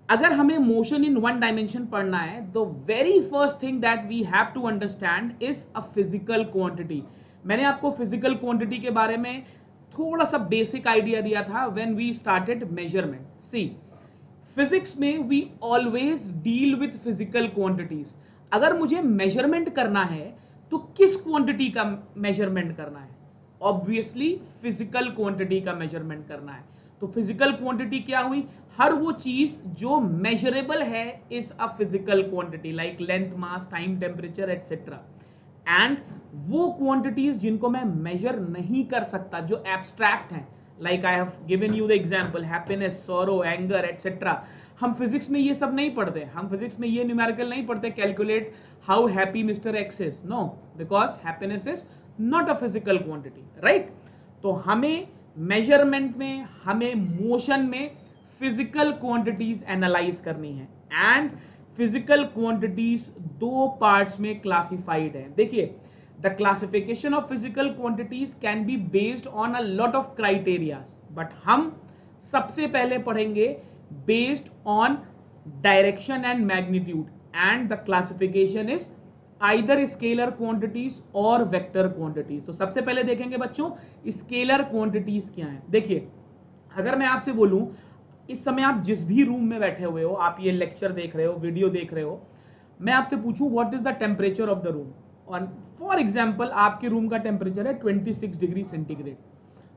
अगर हमें motion in one dimension पढ़ना है, the very first thing that we have to understand is a physical quantity. मैंने आपको फिजिकल क्वांटिटी के बारे में थोड़ा सा बेसिक आइडिया दिया था when we started measurement. See, physics में we always deal with physical quantities. अगर मुझे मेजरमेंट करना है तो किस क्वांटिटी का मेजरमेंट करना है? ऑब्वियसली फिजिकल क्वांटिटी का मेजरमेंट करना है. तो फिजिकल क्वांटिटी क्या हुई? हर वो चीज जो मेजरेबल है is a physical quantity, like length, mass, time, temperature etcetera. And वो क्वांटिटीज जिनको मैं मेजर नहीं कर सकता, जो एब्स्ट्रैक्ट हैं, like I have given you the example happiness, sorrow, anger etcetera. हम फिजिक्स में ये सब नहीं पढ़ते. हम फिजिक्स में ये न्यूमेरिकल नहीं पढ़ते, calculate how happy mister X is. No, because happiness is not a physical quantity, right? तो हमें मेजरमेंट में, हमें मोशन में फिजिकल क्वांटिटीज एनालाइज करनी है. एंड फिजिकल क्वांटिटीज दो पार्ट्स में क्लासिफाइड है. देखिए, the classification of physical quantities can be based on a lot of criterias, but हम सबसे पहले पढ़ेंगे based on direction and magnitude. And the classification is either scalar quantities और vector quantities. तो सबसे पहले देखेंगे बच्चों स्केलर क्वांटिटीज क्या है. देखिए, अगर मैं आपसे बोलूं, इस समय आप जिस भी रूम में बैठे हुए हो, आप ये लेक्चर देख रहे हो, वीडियो देख रहे हो, मैं आपसे पूछूं what is the temperature of the room, और फॉर एग्जांपल आपके रूम का टेम्परेचर है 26 डिग्री सेंटीग्रेड.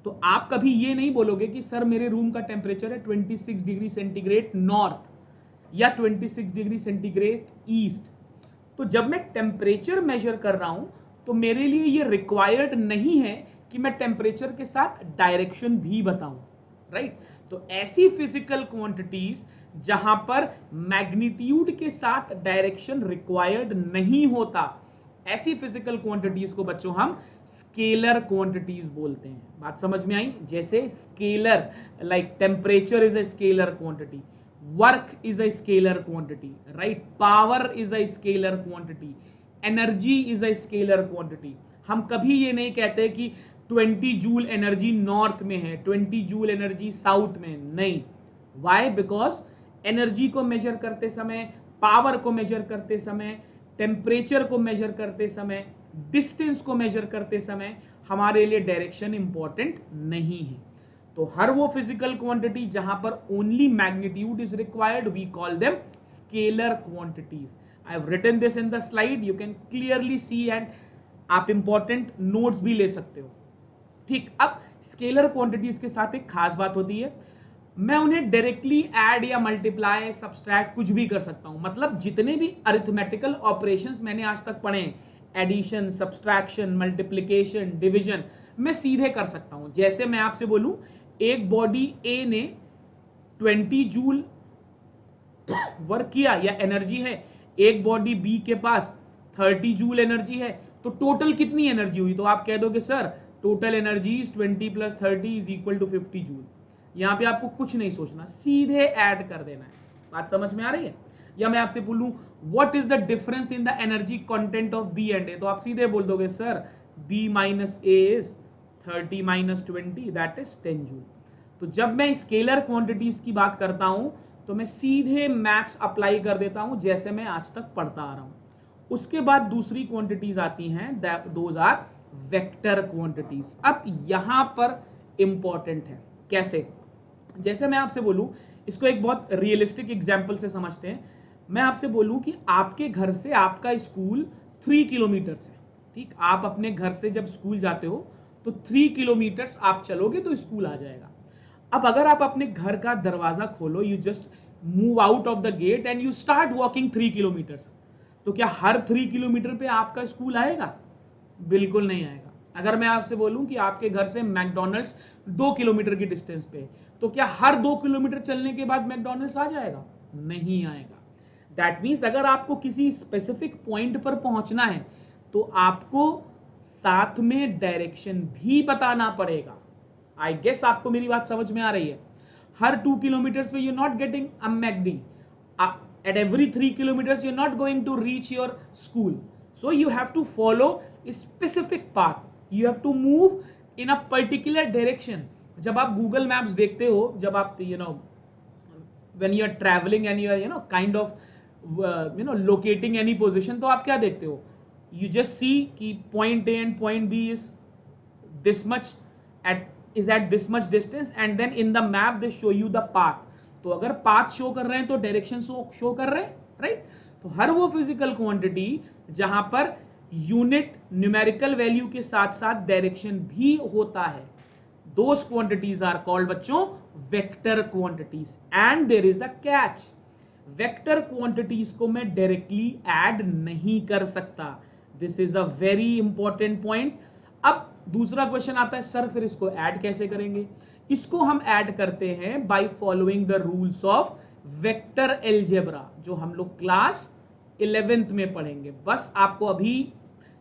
तो आप कभी ये नहीं बोलोगे कि सर मेरे रूम का टेम्परेचर है 26 डिग्री सेंटीग्रेड नॉर्थ या 26 डिग्री सेंटीग्रेड ईस्ट. तो जब मैं टेम्परेचर मेजर कर रहा हूं तो मेरे लिए ये रिक्वायर्ड नहीं है कि मैं टेम्परेचर के साथ डायरेक्शन भी बताऊं, राइट? तो ऐसी फिजिकल क्वांटिटीज जहां पर मैग्नीट्यूड के साथ डायरेक्शन रिक्वायर्ड नहीं होता, ऐसी फिजिकल क्वांटिटीज को बच्चों हम स्केलर क्वांटिटीज बोलते हैं. बात समझ में आई? जैसे scalar, like temperature is a scalar quantity, work is a scalar quantity, right? Power is a scalar quantity, energy is a scalar quantity. हम कभी ये नहीं कहते कि 20 जूल एनर्जी नॉर्थ में है, 20 जूल एनर्जी साउथ में, नहीं. वाई? बिकॉज एनर्जी को मेजर करते समय, पावर को मेजर करते समय, टेम्परेचर को मेजर करते समय, डिस्टेंस को मेजर करते समय हमारे लिए डायरेक्शन इंपॉर्टेंट नहीं है. तो हर वो फिजिकल क्वांटिटी जहां पर only magnitude is required, we call them scalar quantities. I have written this in the slide, you can clearly see, and आप इंपॉर्टेंट नोट्स भी ले सकते हो. ठीक, अब स्केलर क्वांटिटीज के साथ एक खास बात होती है, मैं उन्हें डायरेक्टली ऐड या मल्टीप्लाई, सब्सट्रैक्ट कुछ भी कर सकता हूं. मतलब जितने भी अरिथमेटिकल ऑपरेशंस मैंने आज तक पढ़े, एडिशन, सब्सट्रैक्शन, मल्टीप्लिकेशन, डिवीजन, मैं सीधे कर सकता हूं. जैसे मैं आपसे बोलूं एक बॉडी ए ने 20 जूल वर्क किया या एनर्जी है, एक बॉडी बी के पास 30 जूल एनर्जी है, तो टोटल कितनी एनर्जी हुई? तो आप कह दोगे sir total energy 20 plus 30 is equal to 50 joule. यहां पे आपको कुछ नहीं सोचना, सीधे ऐड कर देना है. बात समझ में आ रही है? या मैं आपसे बोलूं what is the difference in the energy content of B and A, तो आप सीधे बोल दोगे sir B minus A is 30 minus 20 that is 10 joule. तो जब मैं स्केलर क्वांटिटीज की बात करता हूं तो मैं सीधे मैथ्स अप्लाई कर देता हूं जैसे मैं आज तक पढ़ता आ रहा हूं. उसके बाद दूसरी क्वांटिटीज आती हैं, दोज आर वेक्टर क्वांटिटीज. अब यहां पर इंपॉर्टेंट है. कैसे? जैसे मैं आपसे बोलूं, इसको एक बहुत रियलिस्टिक एग्जांपल से समझते हैं. मैं आपसे बोलूं कि आपके घर से आपका स्कूल 3 किलोमीटर है. ठीक, आप अपने घर से जब स्कूल जाते हो तो 3 किलोमीटर आप चलोगे तो स्कूल आ जाएगा. अब अगर आप अपने घर का दरवाजा खोलो, you just move out of the gate and you start walking 3 kilometre, तो क्या हर 3 किलोमीटर पे आपका स्कूल आएगा? बिल्कुल नहीं आएगा. अगर मैं आपसे बोलूं कि आपके घर से मैकडॉनल्ड्स 2 किलोमीटर की डिस्टेंस पे, तो क्या हर 2 किलोमीटर चलने के बाद मैकडॉनल्ड्स आ जाएगा? नहीं आएगा. दैट मीन्स अगर आपको किसी स्पेसिफिक पॉइंट पर पहुंचना है तो आपको साथ में डायरेक्शन भी बताना पड़ेगा. आई गेस आपको मेरी बात समझ में आ रही है. हर 2 किलोमीटर पे you not getting a McD, at every 3 kilometers you're not going to reach your school, so you have to follow a specific path, you have to move in a particular direction. जब आप Google maps देखते हो, जब आप when you are traveling and you are kind of locating any position, तो आप क्या देखते हो? You just see कि point A and point B is this much at this much distance, and then in the map they show you the path. तो अगर path show कर रहे हैं तो direction show कर रहे हैं, right? तो हर वो physical quantity जहां पर यूनिट न्यूमेरिकल वैल्यू के साथ साथ डायरेक्शन भी होता है, those quantities are called बच्चों vector quantities. And there is a catch, vector quantities को मैं directly add नहीं कर सकता. This is a very important point. अब दूसरा क्वेश्चन आता है, सर फिर इसको ऐड कैसे करेंगे? इसको हम ऐड करते हैं by following the rules of vector algebra, जो हम लोग क्लास 11th में पढ़ेंगे. बस आपको अभी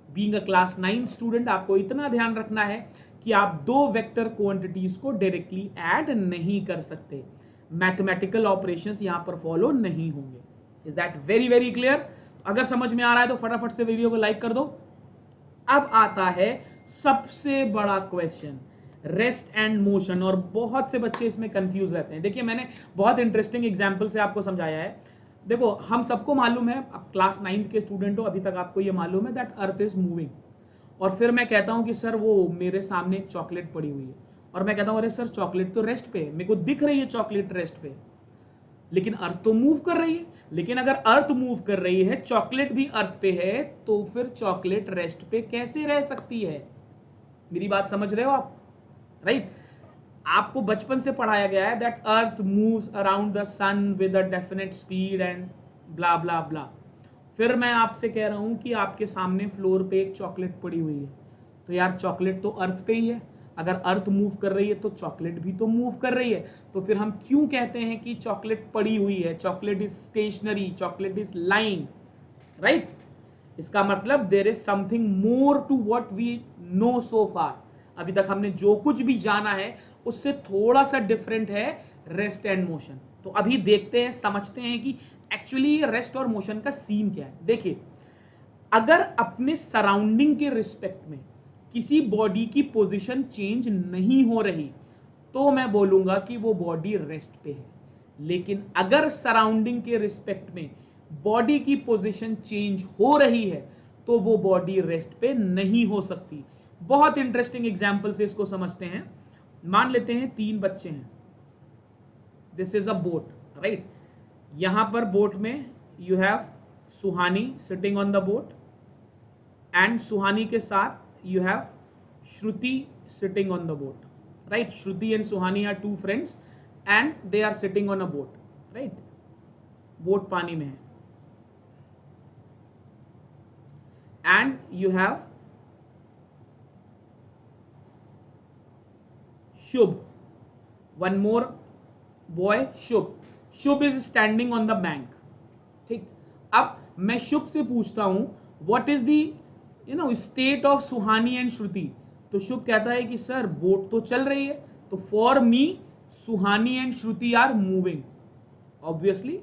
बीइंग अ क्लास 9 स्टूडेंट आपको इतना ध्यान रखना है कि आप दो वेक्टर क्वांटिटीज को डायरेक्टली ऐड नहीं कर सकते. मैथमेटिकल ऑपरेशंस यहां पर फॉलो नहीं होंगे. Is that very very clear? अगर समझ में आ रहा है तो फटाफट से वीडियो को लाइक कर दो. अब आता है सबसे बड़ा क्वेश्चन, रेस्ट एंड मोशन. और बहुत से बच्चे इसमें कंफ्यूज रहते हैं. देखिए मैंने बहुत इंटरेस्टिंग एग्जांपल से आपको समझाया है. देखो हम सबको मालूम है, अब क्लास 9 के स्टूडेंट हो, अभी तक आपको ये मालूम है दैट अर्थ इज मूविंग. और फिर मैं कहता हूं कि सर वो मेरे सामने एक चॉकलेट पड़ी हुई है, और मैं कहता हूं अरे सर चॉकलेट तो रेस्ट पे है, मेरे को दिख रही है चॉकलेट रेस्ट पे, लेकिन अर्थ तो मूव कर रही है. लेकिन अगर अर्थ मूव कर रही है, चॉकलेट भी अर्थ पे है, तो फिर चॉकलेट रेस्ट पे कैसे रह सकती है? मेरी बात समझ रहे हो आप? राइट? आपको बचपन से पढ़ाया गया है that earth moves around the sun with a definite speed and blah blah blah. फिर मैं आपसे कह रहा हूं कि आपके सामने फ्लोर पे एक चॉकलेट पड़ी हुई है, तो यार चॉकलेट तो अर्थ पे ही है. अगर अर्थ मूव कर रही है तो चॉकलेट भी तो मूव कर रही है. तो फिर हम क्यों कहते हैं कि चॉकलेट पड़ी हुई है? Chocolate is stationary, chocolate is lying, right? इसका मतलब there is something more to what we know so far. अभी तक हमने जो कुछ भी जाना है उससे थोड़ा सा डिफरेंट है रेस्ट एंड मोशन. तो अभी देखते हैं, समझते हैं कि एक्चुअली रेस्ट और मोशन का सीन क्या है. देखिए, अगर अपने सराउंडिंग के रिस्पेक्ट में किसी बॉडी की पोजीशन चेंज नहीं हो रही तो मैं बोलूंगा कि वो बॉडी रेस्ट पे है. लेकिन अगर सराउंडिंग के रिस्पेक्ट में बॉडी की पोजीशन चेंज हो रही है तो वो बॉडी रेस्ट पे नहीं हो सकती. बहुत इंटरेस्टिंग एग्जांपल से इसको समझते हैं. मान लेते हैं 3 बच्चे हैं. This is a boat, right? यहां पर बोट में you have Suhani sitting on the boat, and Suhani के साथ you have Shruti sitting on the boat, right? Shruti and Suhani are 2 friends and they are sitting on a boat, right? Boat पानी में है. And you have Shubh, one more boy, Shubh. Shubh is standing on the bank. ठीक? अब मैं शुभ से पूछता हूं what is the state of Suhani and Shruti. तो शुभ कहता है कि सर बोट तो चल रही है, तो for me Suhani and Shruti are moving. Obviously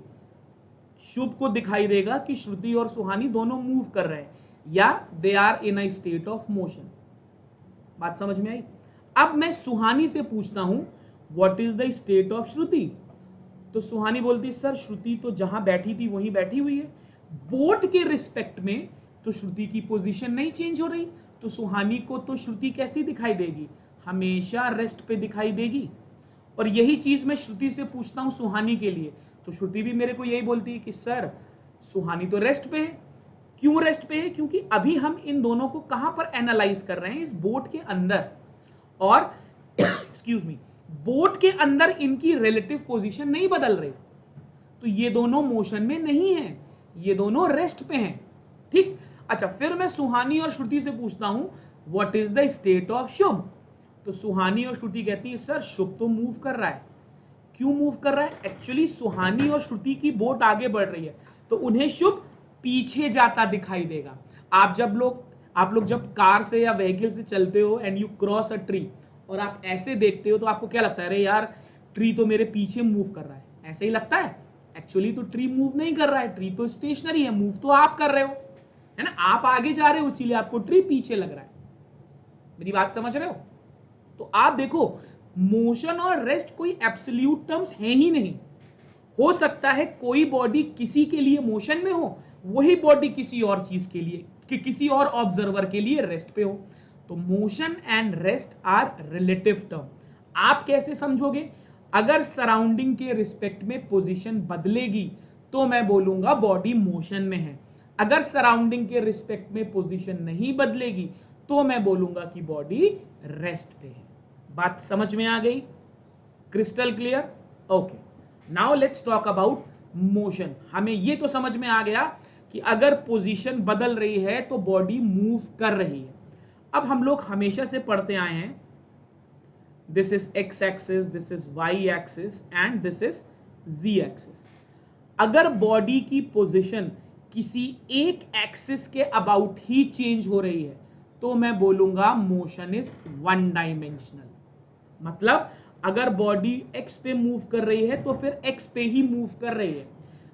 Shubh को दिखाई देगा कि श्रुति और सुहानी दोनों मूव कर रहे हैं, या they are in a state of motion. बात समझ में आई? अब मैं सुहानी से पूछता हूं what is the state of Shruti. तो सुहानी बोलती सर श्रुति तो जहां बैठी थी वहीं बैठी हुई है, बोट के रिस्पेक्ट में तो श्रुति की पोजीशन नहीं चेंज हो रही, तो सुहानी को तो श्रुति कैसी दिखाई देगी? हमेशा रेस्ट पे दिखाई देगी. और यही चीज मैं श्रुति से पूछता हूं सुहानी के लिए, तो श्रुति भी मेरे को यही बोलती है कि सर सुहानी तो रेस्ट पे है. क्यों रेस्ट पे है? क्योंकि अभी हम इन दोनों को कहां पर एनालाइज कर रहे हैं? इस बोट के अंदर. और एक्सक्यूज मी, बोट के अंदर इनकी रिलेटिव पोजीशन नहीं बदल रही, तो ये दोनों मोशन में नहीं है, ये दोनों रेस्ट पे हैं. ठीक? अच्छा, फिर मैं सुहानी और श्रुति से पूछता हूं what is the state of Shubh. तो सुहानी और श्रुति कहती है सर शुभ तो मूव कर रहा है. क्यों मूव कर रहा है? एक्चुअली सुहानी और श्रुति की बोट आगे बढ़ रही है, तो उन्हें शुभ पीछे जाता दिखाई देगा. आप लोग जब कार से या व्हीकल से चलते हो and you cross a tree, और आप ऐसे देखते हो, तो आपको क्या लगता है? अरे यार ट्री तो मेरे पीछे मूव कर रहा है. ऐसे ही लगता है. एक्चुअली तो ट्री मूव नहीं कर रहा है, ट्री तो स्टेशनरी है. मूव तो आप कर रहे हो, है ना? आप आगे जा रहे हो, इसीलिए आपको ट्री पीछे लग रहा है. मेरी बात समझ रहे हो? तो आप देखो, मोशन और रेस्ट कोई एब्सोल्यूट टर्म्स है ही नहीं. हो सकता है कोई बॉडी किसी के लिए मोशन में हो, वही बॉडी किसी और चीज के लिए कि किसी और ऑब्जर्वर के लिए रेस्ट पे हो। तो motion and rest are relative term. आप कैसे समझोगे? अगर सराउंडिंग के रिस्पेक्ट में पोजीशन बदलेगी तो मैं बोलूंगा बॉडी मोशन में है। अगर सराउंडिंग के रिस्पेक्ट में पोजीशन नहीं बदलेगी तो मैं बोलूंगा कि बॉडी रेस्ट पे है। बात समझ में आ गई? Crystal clear? Okay, now let's talk about motion. हमें ये तो समझ में आ गया कि अगर पोजीशन बदल रही है तो बॉडी मूव कर रही है। अब हम लोग हमेशा से पढ़ते आए हैं this is X axis, this is Y axis and this is Z axis. अगर बॉडी की पोजीशन किसी एक एक्सिस के अबाउट ही चेंज हो रही है तो मैं बोलूंगा मोशन इज वन डायमेंशनल। मतलब अगर बॉडी एक्स पे मूव कर रही है तो फिर एक्स पे ही मूव कर रही है,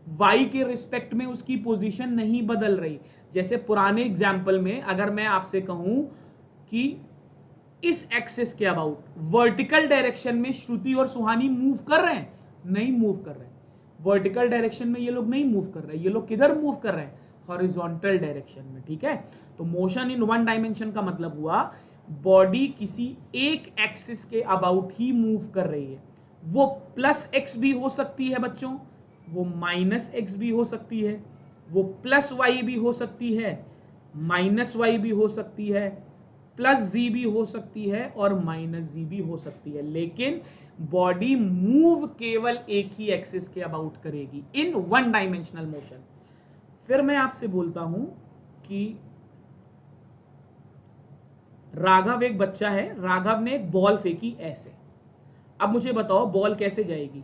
वाई के रिस्पेक्ट में उसकी पोजीशन नहीं बदल रही। जैसे पुराने एग्जाम्पल में अगर मैं आपसे कहूं कि इस एक्सिस के अबाउट वर्टिकल डायरेक्शन में श्रुति और सुहानी मूव कर रहे हैं, नहीं मूव कर रहे हैं। वर्टिकल डायरेक्शन में ये लोग नहीं मूव कर रहे हैं, ये लोग किधर मूव कर रहे हैं? हॉरिजॉन्टल डायरेक्शन में। ठीक है, तो मोशन इन वन डायमेंशन का मतलब हुआ बॉडी किसी एक एक्सिस के अबाउट ही मूव कर रही है। वो प्लस एक्स भी हो सकती है बच्चों, वो माइनस एक्स भी हो सकती है, वो प्लस वाई भी हो सकती है, माइनस वाई भी हो सकती है, प्लस जी भी हो सकती है और माइनस जी भी हो सकती है, लेकिन बॉडी मूव केवल एक ही एक्सिस के अबाउट करेगी इन वन डायमेंशनल मोशन। फिर मैं आपसे बोलता हूं कि राघव एक बच्चा है, राघव ने एक बॉल फेंकी ऐसे। अब मुझे बताओ बॉल कैसे जाएगी?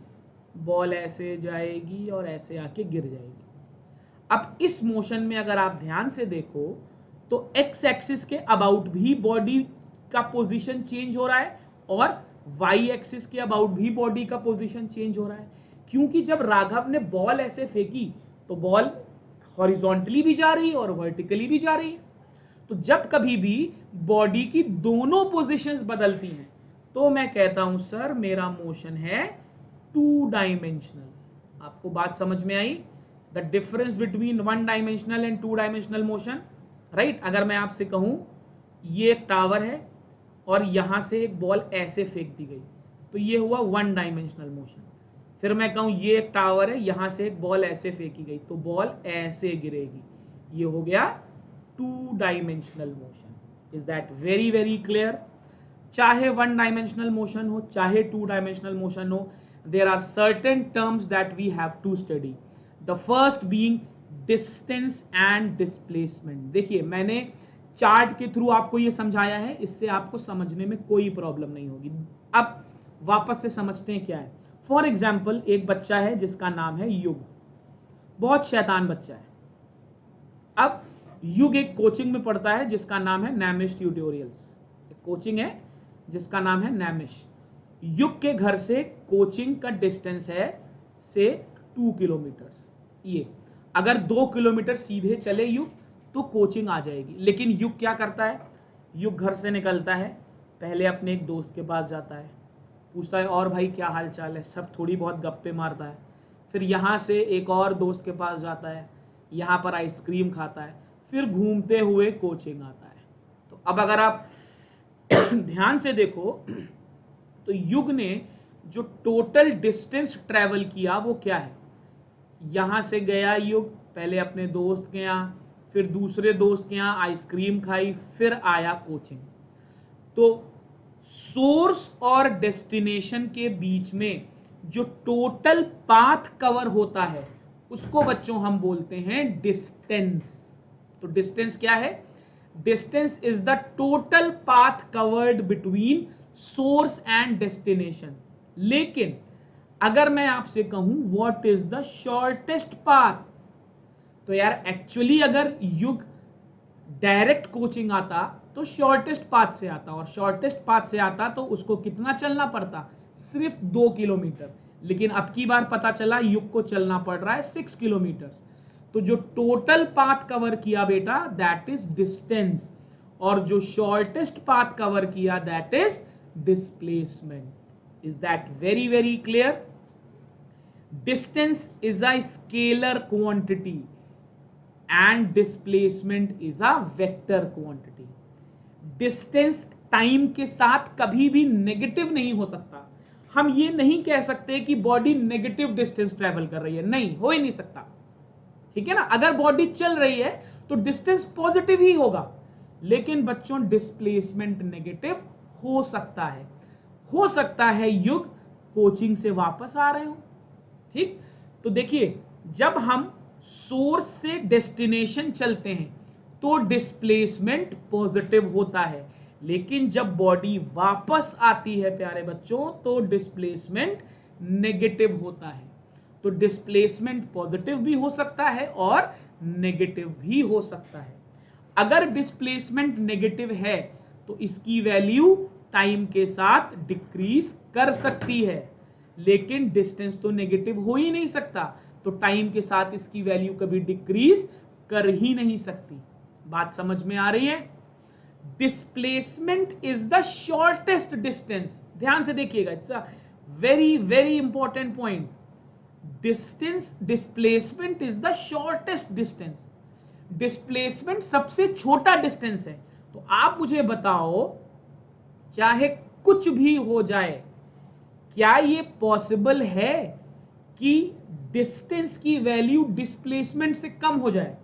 बॉल ऐसे जाएगी और ऐसे आके गिर जाएगी। अब इस मोशन में अगर आप ध्यान से देखो तो एक्स एक्सिस के अबाउट भी बॉडी का पोजीशन चेंज हो रहा है और वाई एक्सिस के अबाउट भी बॉडी का पोजीशन चेंज हो रहा है, क्योंकि जब राघव ने बॉल ऐसे फेंकी तो बॉल हॉरिजॉन्टली भी जा रही है और वर्टिकली भी जा रही है। तो जब कभी भी बॉडी की दोनों पोजीशंस बदलती हैं तो मैं कहता हूं सर मेरा मोशन है टू डायमेंशनल। आपको बात समझ में आई? The difference between one dimensional and two dimensional motion, right? अगर मैं आपसे कहूं ये एक टावर है और यहां से एक बॉल ऐसे फेंक दी गई तो ये हुआ वन डायमेंशनल मोशन। फिर मैं कहूं ये एक टावर है, यहां से एक बॉल ऐसे फेंकी गई तो बॉल ऐसे गिरेगी, ये हो गया to dimensional motion. Is that very very clear? चाहे वन डायमेंशनल मोशन हो चाहे टू डायमेंशनल मोशन हो, there are certain terms that we have to study. The first being distance and displacement. देखिए मैंने चार्ट के थ्रू आपको ये समझाया है, इससे आपको समझने में कोई प्रॉब्लम नहीं होगी। अब वापस से समझते हैं क्या है। फॉर एग्जाम्पल एक बच्चा है जिसका नाम है युग, बहुत शैतान बच्चा है। अब युग एक कोचिंग में पढ़ता है जिसका नाम है नैमिश ट्यूटोरियल्स। एक कोचिंग है जिसका नाम है नैमिश। युग के घर से कोचिंग का डिस्टेंस है से 2 किलोमीटर्स। ये अगर 2 किलोमीटर सीधे चले युग तो कोचिंग आ जाएगी, लेकिन युग क्या करता है? युग घर से निकलता है, पहले अपने एक दोस्त के पास जाता है, पूछता है और भाई क्या हाल चाल है, सब थोड़ी बहुत गप्पे मारता है। फिर यहाँ से एक और दोस्त के पास जाता है, यहाँ पर आइसक्रीम खाता है, फिर घूमते हुए कोचिंग आता है। तो अब अगर आप ध्यान से देखो तो युग ने जो टोटल डिस्टेंस ट्रेवल किया वो क्या है? यहां से गया युग, पहले अपने दोस्त के यहां, फिर दूसरे दोस्त के यहां आइसक्रीम खाई, फिर आया कोचिंग। तो सोर्स और डेस्टिनेशन के बीच में जो टोटल पाथ कवर होता है उसको बच्चों हम बोलते हैं डिस्टेंस। तो डिस्टेंस क्या है? Distance is the total path covered between source and destination. लेकिन अगर मैं आपसे कहूं what is the shortest path, तो यार एक्चुअली अगर युग डायरेक्ट कोचिंग आता तो शॉर्टेस्ट पाथ से आता, और शॉर्टेस्ट पाथ से आता तो उसको कितना चलना पड़ता? सिर्फ 2 किलोमीटर। लेकिन अब की बार पता चला युग को चलना पड़ रहा है 6 किलोमीटर। तो जो टोटल पाथ कवर किया बेटा दैट इज डिस्टेंस, और जो शॉर्टेस्ट पाथ कवर किया that is displacement. Is that very very clear? Distance is a scalar quantity and displacement is a vector quantity. Distance time के साथ कभी भी नेगेटिव नहीं हो सकता। हम ये नहीं कह सकते कि बॉडी नेगेटिव डिस्टेंस ट्रेवल कर रही है, नहीं, हो ही नहीं सकता। ठीक है ना, अगर बॉडी चल रही है तो डिस्टेंस पॉजिटिव ही होगा, लेकिन बच्चों डिस्प्लेसमेंट नेगेटिव हो सकता है। हो सकता है युग कोचिंग से वापस आ रहे हो, ठीक। तो देखिए, जब हम सोर्स से डेस्टिनेशन चलते हैं तो डिस्प्लेसमेंट पॉजिटिव होता है, लेकिन जब बॉडी वापस आती है प्यारे बच्चों तो डिस्प्लेसमेंट नेगेटिव होता है। तो डिस्प्लेसमेंट पॉजिटिव भी हो सकता है और नेगेटिव भी हो सकता है। अगर डिस्प्लेसमेंट नेगेटिव है तो इसकी वैल्यू टाइम के साथ डिक्रीज कर सकती है, लेकिन डिस्टेंस तो नेगेटिव हो ही नहीं सकता, तो टाइम के साथ इसकी वैल्यू कभी डिक्रीज कर ही नहीं सकती। बात समझ में आ रही है? Displacement is the shortest distance. ध्यान से देखिएगा, it's a very very important point. Distance, displacement is the shortest distance. Displacement सबसे छोटा डिस्टेंस है। तो आप मुझे बताओ, चाहे कुछ भी हो जाए, क्या ये पॉसिबल है कि डिस्टेंस की वैल्यू डिस्प्लेसमेंट से कम हो जाए?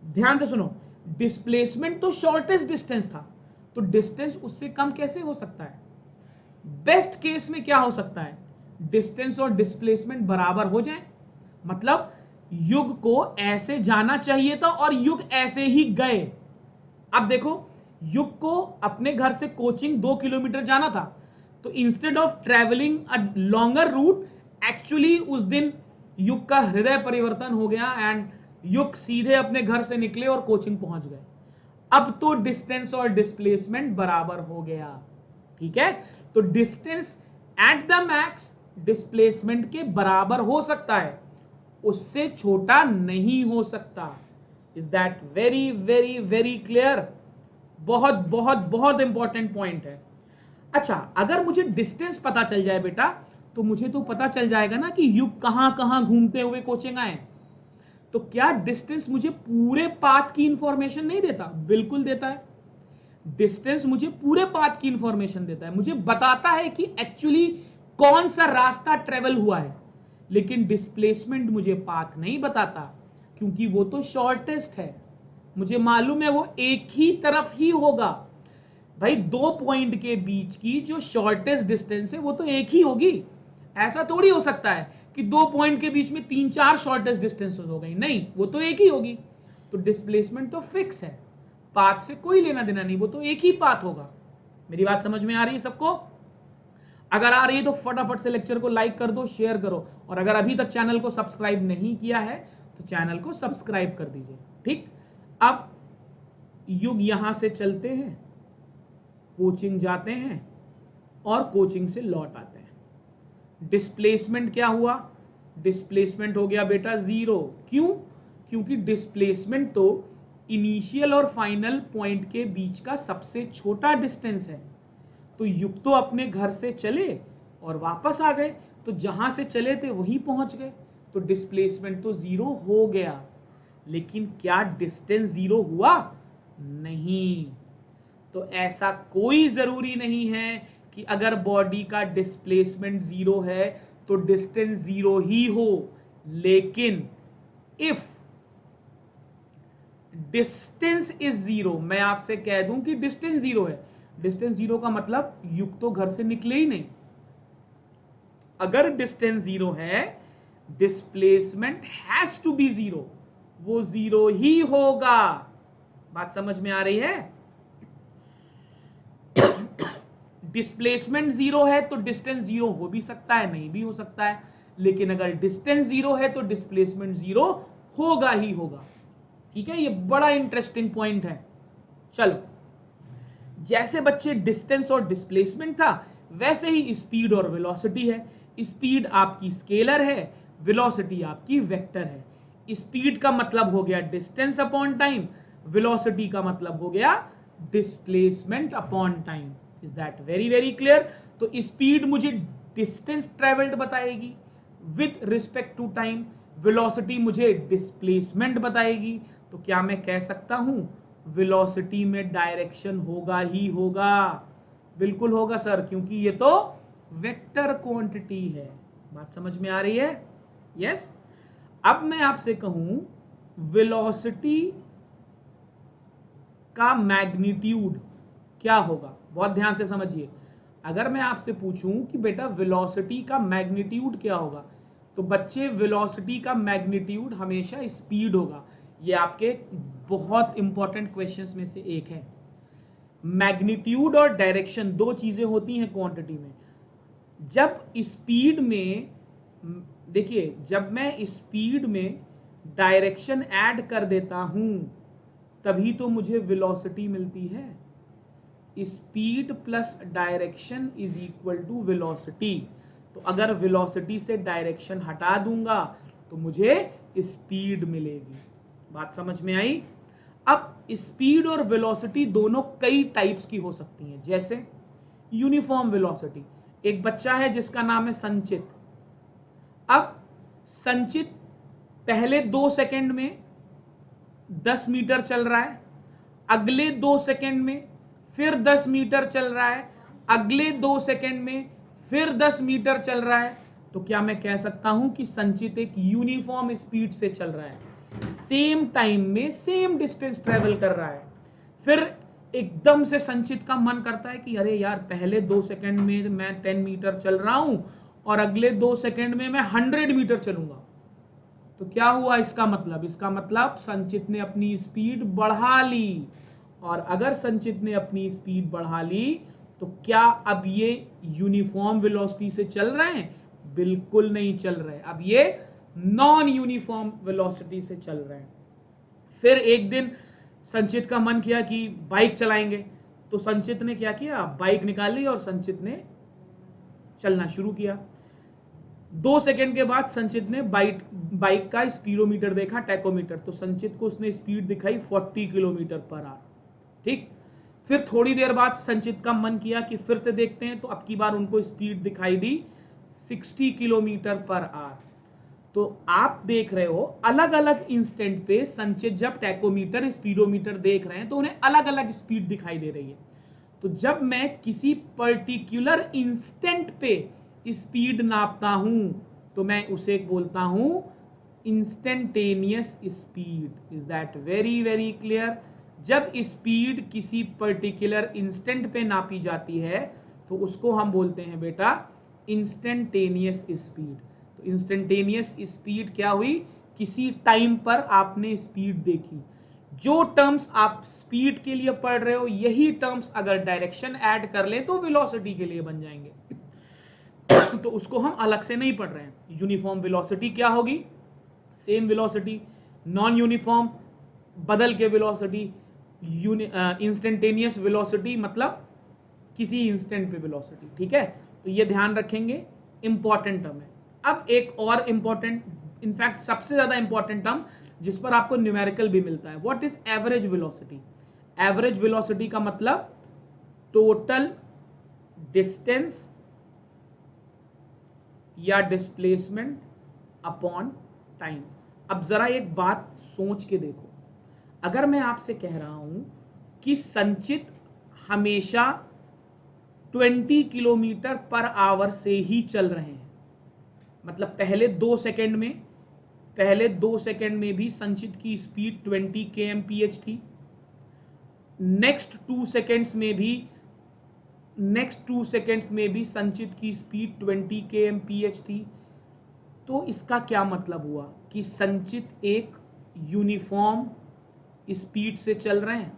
ध्यान से सुनो, डिस्प्लेसमेंट तो शॉर्टेस्ट डिस्टेंस था, तो डिस्टेंस उससे कम कैसे हो सकता है? बेस्ट केस में क्या हो सकता है, डिस्टेंस और डिस्प्लेसमेंट बराबर हो जाए। मतलब युग को ऐसे जाना चाहिए था और युग ऐसे ही गए। अब देखो, युग को अपने घर से कोचिंग 2 किलोमीटर जाना था, तो instead of travelling a longer route, actually उस दिन युग का हृदय परिवर्तन हो गया एंड युग सीधे अपने घर से निकले और कोचिंग पहुंच गए। अब तो डिस्टेंस और डिस्प्लेसमेंट बराबर हो गया, ठीक है। तो distance at the max displacement के बराबर हो सकता है, उससे छोटा नहीं हो सकता। Is that very very very clear? बहुत बहुत बहुत इंपॉर्टेंट पॉइंट है। अच्छा, अगर मुझे डिस्टेंस पता चल जाए बेटा, तो मुझे तो पता चल जाएगा ना कि युग कहां कहां घूमते हुए कोचिंग आए। तो क्या डिस्टेंस मुझे पूरे पाथ की इंफॉर्मेशन नहीं देता? बिल्कुल देता है। डिस्टेंस मुझे पूरे पाथ की इंफॉर्मेशन देता है, मुझे बताता है कि एक्चुअली कौन सा रास्ता ट्रेवल हुआ है, लेकिन डिस्प्लेसमेंट मुझे पाथ नहीं बताता, क्योंकि वो तो शॉर्टेस्ट है। मुझे मालूम है वो एक ही तरफ ही होगा। भाई, 2 पॉइंट के बीच की जो शॉर्टेस्ट डिस्टेंस है वो तो एक ही होगी। ऐसा थोड़ी हो सकता है कि 2 पॉइंट के बीच में 3-4 शॉर्टेस्ट डिस्टेंसेस हो गई, नहीं, वो तो एक ही होगी। तो डिस्प्लेसमेंट तो फिक्स है, पाथ से कोई लेना देना नहीं, वो तो एक ही पाथ होगा। मेरी बात समझ में आ रही है सबको? अगर आ रही है तो फटाफट से लेक्चर को लाइक कर दो, शेयर करो, और अगर अभी तक चैनल को सब्सक्राइब नहीं किया है तो चैनल को सब्सक्राइब कर दीजिए, ठीक। अब युग यहां से चलते हैं, कोचिंग जाते हैं और कोचिंग से लौट आते हैं। डिस्प्लेसमेंट क्या हुआ? डिस्प्लेसमेंट हो गया बेटा 0। क्यों? क्योंकि डिस्प्लेसमेंट तो इनिशियल और फाइनल पॉइंट के बीच का सबसे छोटा डिस्टेंस है। तो युग तो अपने घर से चले और वापस आ गए, तो जहां से चले थे वहीं पहुंच गए, तो डिस्प्लेसमेंट तो 0 हो गया। लेकिन क्या डिस्टेंस 0 हुआ? नहीं। तो ऐसा कोई जरूरी नहीं है कि अगर बॉडी का डिस्प्लेसमेंट 0 है तो डिस्टेंस 0 ही हो। लेकिन इफ डिस्टेंस इज 0, मैं आपसे कह दूं कि डिस्टेंस 0 है, डिस्टेंस 0 का मतलब युग तो घर से निकले ही नहीं। अगर डिस्टेंस 0 है, डिस्प्लेसमेंट हैज टू बी 0, वो 0 ही होगा। बात समझ में आ रही है? डिस्प्लेसमेंट 0 है तो डिस्टेंस 0 हो भी सकता है, नहीं भी हो सकता है, लेकिन अगर डिस्टेंस 0 है तो डिस्प्लेसमेंट 0 होगा ही होगा, ठीक है। ये बड़ा इंटरेस्टिंग पॉइंट है। चलो, जैसे बच्चे डिस्टेंस और डिस्प्लेसमेंट था, वैसे ही स्पीड और वेलोसिटी है। स्पीड आपकी स्केलर है, वेलोसिटी आपकी वेक्टर है। स्पीड का मतलब हो गया डिस्टेंस अपॉन टाइम, वेलोसिटी का मतलब हो गया displacement upon time. Is that very very clear? तो स्पीड मुझे डिस्टेंस ट्रेवल्ड बताएगी, with respect to time, velocity मुझे डिस्प्लेसमेंट बताएगी, तो क्या मैं कह सकता हूं वेलोसिटी में डायरेक्शन होगा ही होगा? बिल्कुल होगा सर, क्योंकि ये तो वेक्टर क्वांटिटी है। बात समझ में आ रही है? यस। अब मैं आपसे कहूं वेलोसिटी का मैग्नीट्यूड क्या होगा, बहुत ध्यान से समझिए। अगर मैं आपसे पूछूं कि बेटा वेलोसिटी का मैग्नीट्यूड क्या होगा, तो बच्चे वेलोसिटी का मैग्नीट्यूड हमेशा स्पीड होगा। ये आपके बहुत इंपॉर्टेंट क्वेश्चंस में से एक है। मैग्नीट्यूड और डायरेक्शन दो चीजें होती हैं क्वांटिटी में। जब स्पीड में, देखिए, जब मैं स्पीड में डायरेक्शन ऐड कर देता हूं तभी तो मुझे वेलोसिटी मिलती है। Speed plus direction is equal to velocity. तो अगर वेलोसिटी से डायरेक्शन हटा दूंगा तो मुझे स्पीड मिलेगी। बात समझ में आई? अब स्पीड और वेलोसिटी दोनों कई टाइप्स की हो सकती हैं, जैसे यूनिफॉर्म वेलोसिटी। एक बच्चा है जिसका नाम है संचित। अब संचित पहले 2 सेकंड में 10 मीटर चल रहा है, अगले 2 सेकंड में फिर 10 मीटर चल रहा है, अगले 2 सेकंड में फिर 10 मीटर चल रहा है। तो क्या मैं कह सकता हूं कि संचित एक यूनिफॉर्म स्पीड से चल रहा है, सेम टाइम में सेम डिस्टेंस ट्रेवल कर रहा है। फिर एकदम से संचित का मन करता है कि अरे यार, पहले 2 सेकंड में मैं 10 मीटर चल रहा हूं और अगले 2 सेकंड में मैं 100 मीटर चलूंगा। तो क्या हुआ इसका मतलब? इसका मतलब संचित ने अपनी स्पीड बढ़ा ली। और अगर संचित ने अपनी स्पीड बढ़ा ली तो क्या अब ये यूनिफॉर्म वेलोसिटी से चल रहे हैं? बिल्कुल नहीं चल रहे, अब ये नॉन यूनिफॉर्म वेलोसिटी से चल रहे हैं। फिर एक दिन संचित का मन किया कि बाइक चलाएंगे, तो संचित ने क्या किया, बाइक निकाली और संचित ने चलना शुरू किया। 2 सेकंड के बाद संचित ने बाइक का स्पीडोमीटर देखा, टैकोमीटर, तो संचित को उसने स्पीड दिखाई 40 किलोमीटर पर आवर। ठीक। फिर थोड़ी देर बाद संचित का मन किया कि फिर से देखते हैं, तो अब की बार उनको स्पीड दिखाई दी 60 किलोमीटर पर आवर। तो आप देख रहे हो अलग अलग इंस्टेंट पे संचित जब टैकोमीटर स्पीडोमीटर देख रहे हैं तो उन्हें अलग अलग स्पीड दिखाई दे रही है। तो जब मैं किसी पर्टिकुलर इंस्टेंट पे स्पीड नापता हूं तो मैं उसे बोलता हूं instantaneous speed. Is that very very clear? जब स्पीड किसी पर्टिकुलर इंस्टेंट पे नापी जाती है तो उसको हम बोलते हैं बेटा इंस्टेंटेनियस स्पीड। तो इंस्टेंटेनियस स्पीड क्या हुई? किसी टाइम पर आपने स्पीड देखी। जो टर्म्स आप स्पीड के लिए पढ़ रहे हो यही टर्म्स अगर डायरेक्शन ऐड कर ले तो वेलोसिटी के लिए बन जाएंगे। तो उसको हम अलग से नहीं पढ़ रहे हैं। यूनिफॉर्म वेलोसिटी क्या होगी? Same velocity. नॉन यूनिफॉर्म बदल के वेलोसिटी। इंस्टेंटेनियस वेलोसिटी मतलब किसी इंस्टेंट पे वेलोसिटी। ठीक है, तो ये ध्यान रखेंगे, इंपॉर्टेंट टर्म है। अब एक और इंपॉर्टेंट, इनफैक्ट सबसे ज्यादा इंपॉर्टेंट टर्म जिस पर आपको न्यूमेरिकल भी मिलता है, what is average velocity? Average velocity का मतलब टोटल डिस्टेंस या डिस्प्लेसमेंट अपॉन टाइम। अब जरा एक बात सोच के देखो, अगर मैं आपसे कह रहा हूं कि संचित हमेशा 20 किलोमीटर पर आवर से ही चल रहे हैं, मतलब पहले 2 सेकंड में भी संचित की स्पीड 20 kmph थी, नेक्स्ट 2 सेकंड्स में भी संचित की स्पीड 20 kmph थी। तो इसका क्या मतलब हुआ कि संचित एक यूनिफॉर्म स्पीड से चल रहे हैं।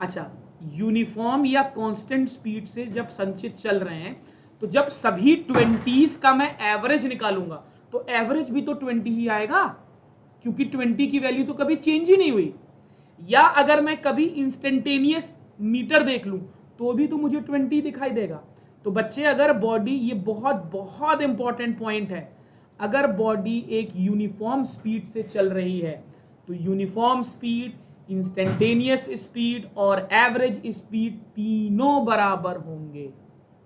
अच्छा, यूनिफॉर्म या कांस्टेंट स्पीड से जब संचित चल रहे हैं तो जब सभी 20s का मैं एवरेज निकालूंगा तो एवरेज भी तो 20 ही आएगा, क्योंकि 20 की वैल्यू तो कभी चेंज ही नहीं हुई। या अगर मैं कभी इंस्टेंटेनियस मीटर देख लूं तो भी तो मुझे 20 दिखाई देगा। तो बच्चे, अगर बॉडी, ये बहुत बहुत इंपॉर्टेंट पॉइंट है, अगर बॉडी एक यूनिफॉर्म स्पीड से चल रही है तो यूनिफॉर्म स्पीड, इंस्टेंटेनियस स्पीड और एवरेज स्पीड तीनों बराबर होंगे।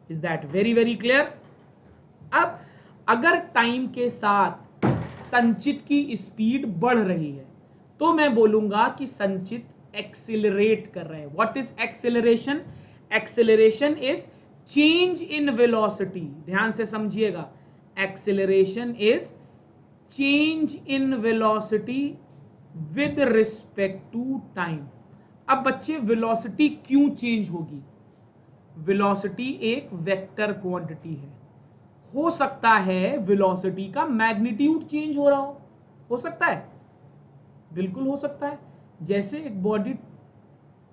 Is that very very clear? अब अगर टाइम के साथ संचित की स्पीड बढ़ रही है तो मैं बोलूंगा कि संचित एक्सिलरेट कर रहे हैं. What is acceleration? Acceleration is change in velocity. ध्यान से समझिएगा, acceleration is change in velocity with respect to time. अब बच्चे वेलोसिटी क्यों चेंज होगी? वेलोसिटी एक वेक्टर क्वांटिटी है. हो सकता है वेलोसिटी का मैग्नीट्यूड चेंज हो रहा हो सकता है, बिल्कुल हो सकता है. जैसे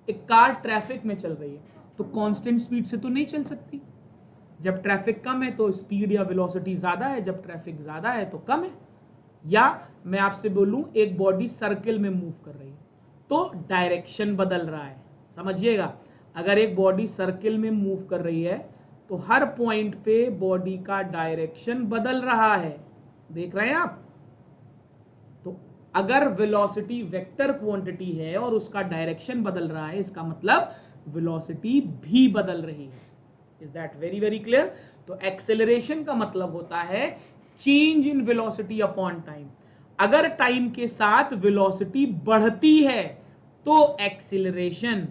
एक कार ट्रैफिक में चल रही है तो कांस्टेंट स्पीड से तो नहीं चल सकती. जब ट्रैफिक कम है तो स्पीड या वेलोसिटी ज्यादा है, जब ट्रैफिक ज्यादा है तो कम है. या मैं आपसे बोलूं एक बॉडी सर्किल में मूव कर रही है तो डायरेक्शन बदल रहा है. समझिएगा, अगर एक बॉडी सर्किल में मूव कर रही है तो हर पॉइंट पे बॉडी का डायरेक्शन बदल रहा है. देख रहे हैं आप? तो अगर वेलोसिटी वेक्टर क्वांटिटी है और उसका डायरेक्शन बदल रहा है, इसका मतलब वेलोसिटी भी बदल रही है. Is that very very clear? तो एक्सेलरेशन का मतलब होता है change in velocity upon time. अगर टाइम के साथ वेलोसिटी बढ़ती है तो एक्सेलरेशन,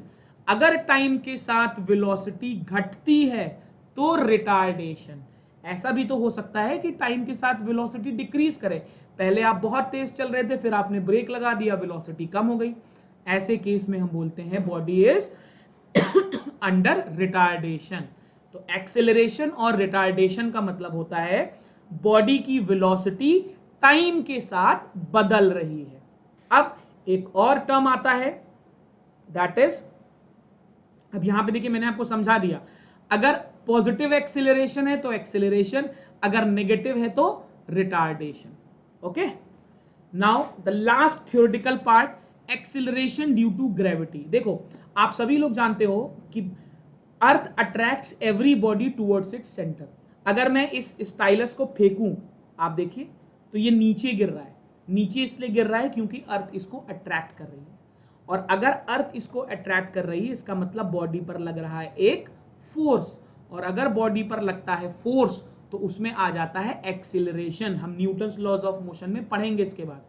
अगर टाइम के साथ वेलोसिटी घटती है तो रिटार्डेशन. ऐसा भी तो हो सकता है कि टाइम के साथ वेलोसिटी डिक्रीज करे. पहले आप बहुत तेज चल रहे थे, फिर आपने ब्रेक लगा दिया, वेलोसिटी कम हो गई. ऐसे केस में हम बोलते हैं बॉडी इज अंडर रिटार्डेशन. तो एक्सेलरेशन और रिटार्डेशन का मतलब होता है बॉडी की वेलोसिटी टाइम के साथ बदल रही है. अब एक और टर्म आता है, दैट इज, अब यहां पे देखिए मैंने आपको समझा दिया, अगर पॉजिटिव एक्सेलरेशन है तो एक्सेलरेशन, अगर नेगेटिव है तो retardation. Okay, now the last theoretical part, acceleration due to gravity. देखो आप सभी लोग जानते हो कि earth attracts every body towards its centre. अगर मैं इस स्टाइलस को फेंकूं, आप देखिए तो ये नीचे गिर रहा है. नीचे इसलिए गिर रहा है क्योंकि अर्थ इसको अट्रैक्ट कर रही है. और अगर अर्थ इसको अट्रैक्ट कर रही है, इसका मतलब बॉडी पर लग रहा है एक फोर्स. और अगर बॉडी पर लगता है फोर्स तो उसमें आ जाता है एक्सीलरेशन. हम न्यूटन्स लॉज ऑफ मोशन में पढ़ेंगे इसके बाद.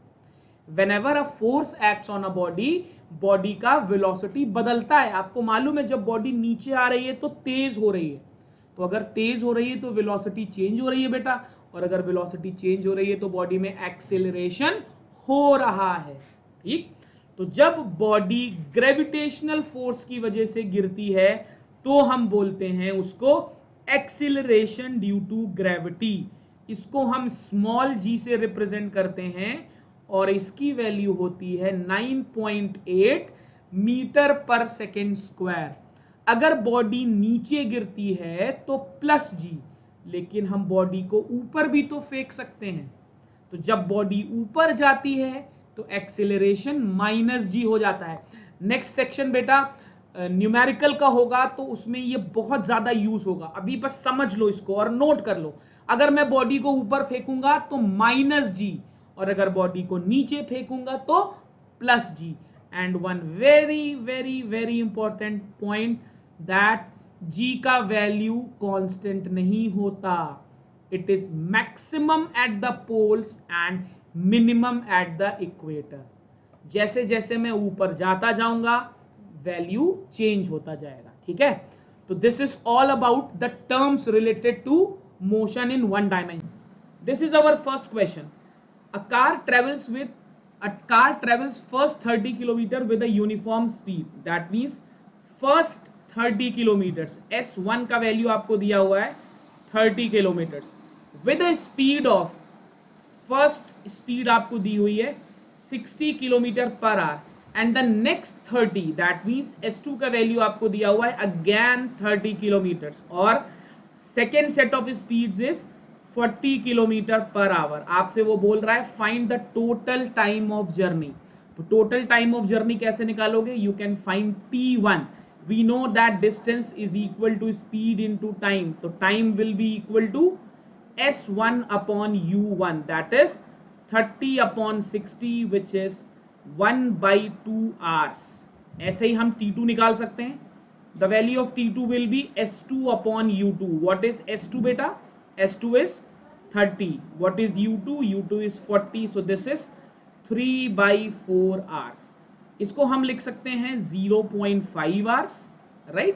Whenever a force acts on a body, body का वेलोसिटी बदलता है. आपको मालूम है जब बॉडी नीचे आ रही है तो तेज हो रही है. तो अगर तेज हो रही है तो वेलोसिटी चेंज हो रही है बेटा, और अगर वेलोसिटी चेंज हो रही है तो बॉडी में एक्सेलरेशन हो रहा है. ठीक, तो जब बॉडी ग्रेविटेशनल फोर्स की वजह से गिरती है तो हम बोलते हैं उसको एक्सीलरेशन ड्यू टू ग्रेविटी. इसको हम स्मॉल जी से रिप्रेजेंट करते हैं और इसकी वैल्यू होती है 9.8 मीटर पर सेकेंड स्क्वायर. अगर बॉडी नीचे गिरती है तो प्लस जी, लेकिन हम बॉडी को ऊपर भी तो फेंक सकते हैं. तो जब बॉडी ऊपर जाती है तो एक्सेलरेशन माइनस जी हो जाता है. नेक्स्ट सेक्शन बेटा न्यूमेरिकल का होगा तो उसमें ये बहुत ज्यादा यूज होगा. अभी बस समझ लो इसको और नोट कर लो. अगर मैं बॉडी को ऊपर फेंकूंगा तो माइनस जी, और अगर बॉडी को नीचे फेंकूंगा तो plus g. And one very very very important point, that g का वैल्यू कांस्टेंट नहीं होता. It is maximum at the poles and minimum at the equator. जैसे जैसे मैं ऊपर जाता जाऊंगा वैल्यू चेंज होता जाएगा. ठीक है, तो this is all about the terms related to motion in one dimension. This is our first question. A car travels first 30 kilometer with a uniform speed. That means first 30 kilometers. S1 का value आपको दिया हुआ है 30 kilometers with a speed of, first speed आपको दी हुई है 60 kilometer per hour, and the next 30, that means S2 का value आपको दिया हुआ है again 30 kilometers, और second set of speeds is 40 kilometre per hour. आपसे वो बोल रहा है find the total time of journey. तो टोटल टाइम ऑफ जर्नी कैसे निकालोगे? You can find T1. We know that distance is equal to speed into time. तो time will be equal to S1 upon U1, that is 30 upon 60 which is 1/2 hours. ऐसे ही हम T2 निकाल सकते हैं. The value of T2 will B S2 upon U2. What is S2 बेटा? S2 is 30. What is u2? u2 is 40, so this is 3/4 hours. इसको हम लिख सकते हैं 0.5 hours, right?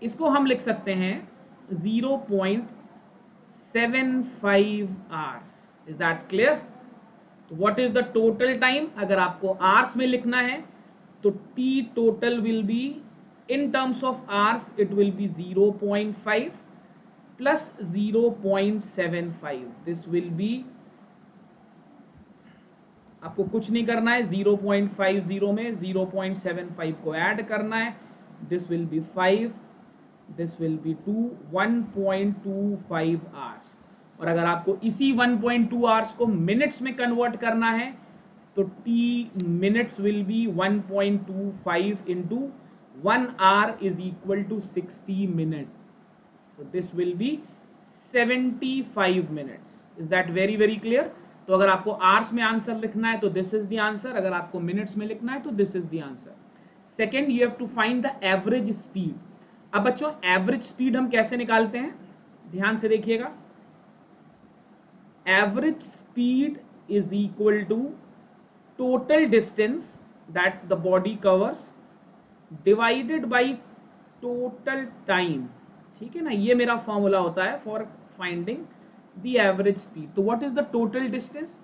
इसको हम लिख सकते हैं 0.75 hours. Is that clear? What is the total time? अगर आपको hours में लिखना है तो t total will be in terms of hours, it will be 0.5 plus 0.75. This will be, आपको कुछ नहीं करना है, 0.50 में 0.75 को ऐड करना है. This will be 5, this will be 2, 1.25 hours. और अगर आपको इसी 1.2 hours को मिनट्स में कन्वर्ट करना है तो t minutes will be 1.25 into 1 hour is equal to 60 minutes. So this will be 75 minutes. Is that very very clear? तो अगर आपको hours में आंसर लिखना है तो this is the answer. अगर आपको minutes में लिखना है तो this is the answer. Second, you have to find the average speed. अब बच्चों average speed हम कैसे निकालते हैं, ध्यान से देखिएगा. Average speed is equal to total distance that the body covers divided by total time. ठीक है ना, ये मेरा फॉर्मूला होता है for finding the average speed. तो what is the total distance?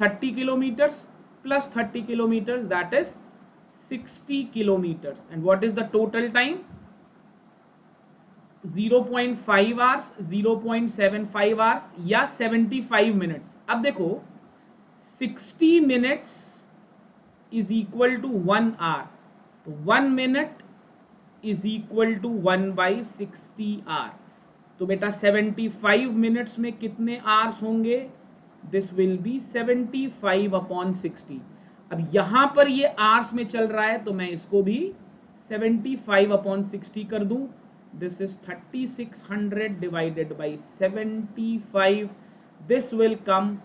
30 kilometres plus 30 kilometres, that is 60 kilometres. And what is the total time? 0.5 hours, 0.75 hours या 75 minutes. अब देखो 60 minutes is equal to 1 hour, तो 1 minute is equal to 1/60 hour. तो बेटा 75 minutes में कितने hours होंगे? This will be 75/60. अब यहां पर ये आवर्स में चल रहा है तो मैं इसको भी 75/60 कर दूं. This is 3600 divided by 75. This will come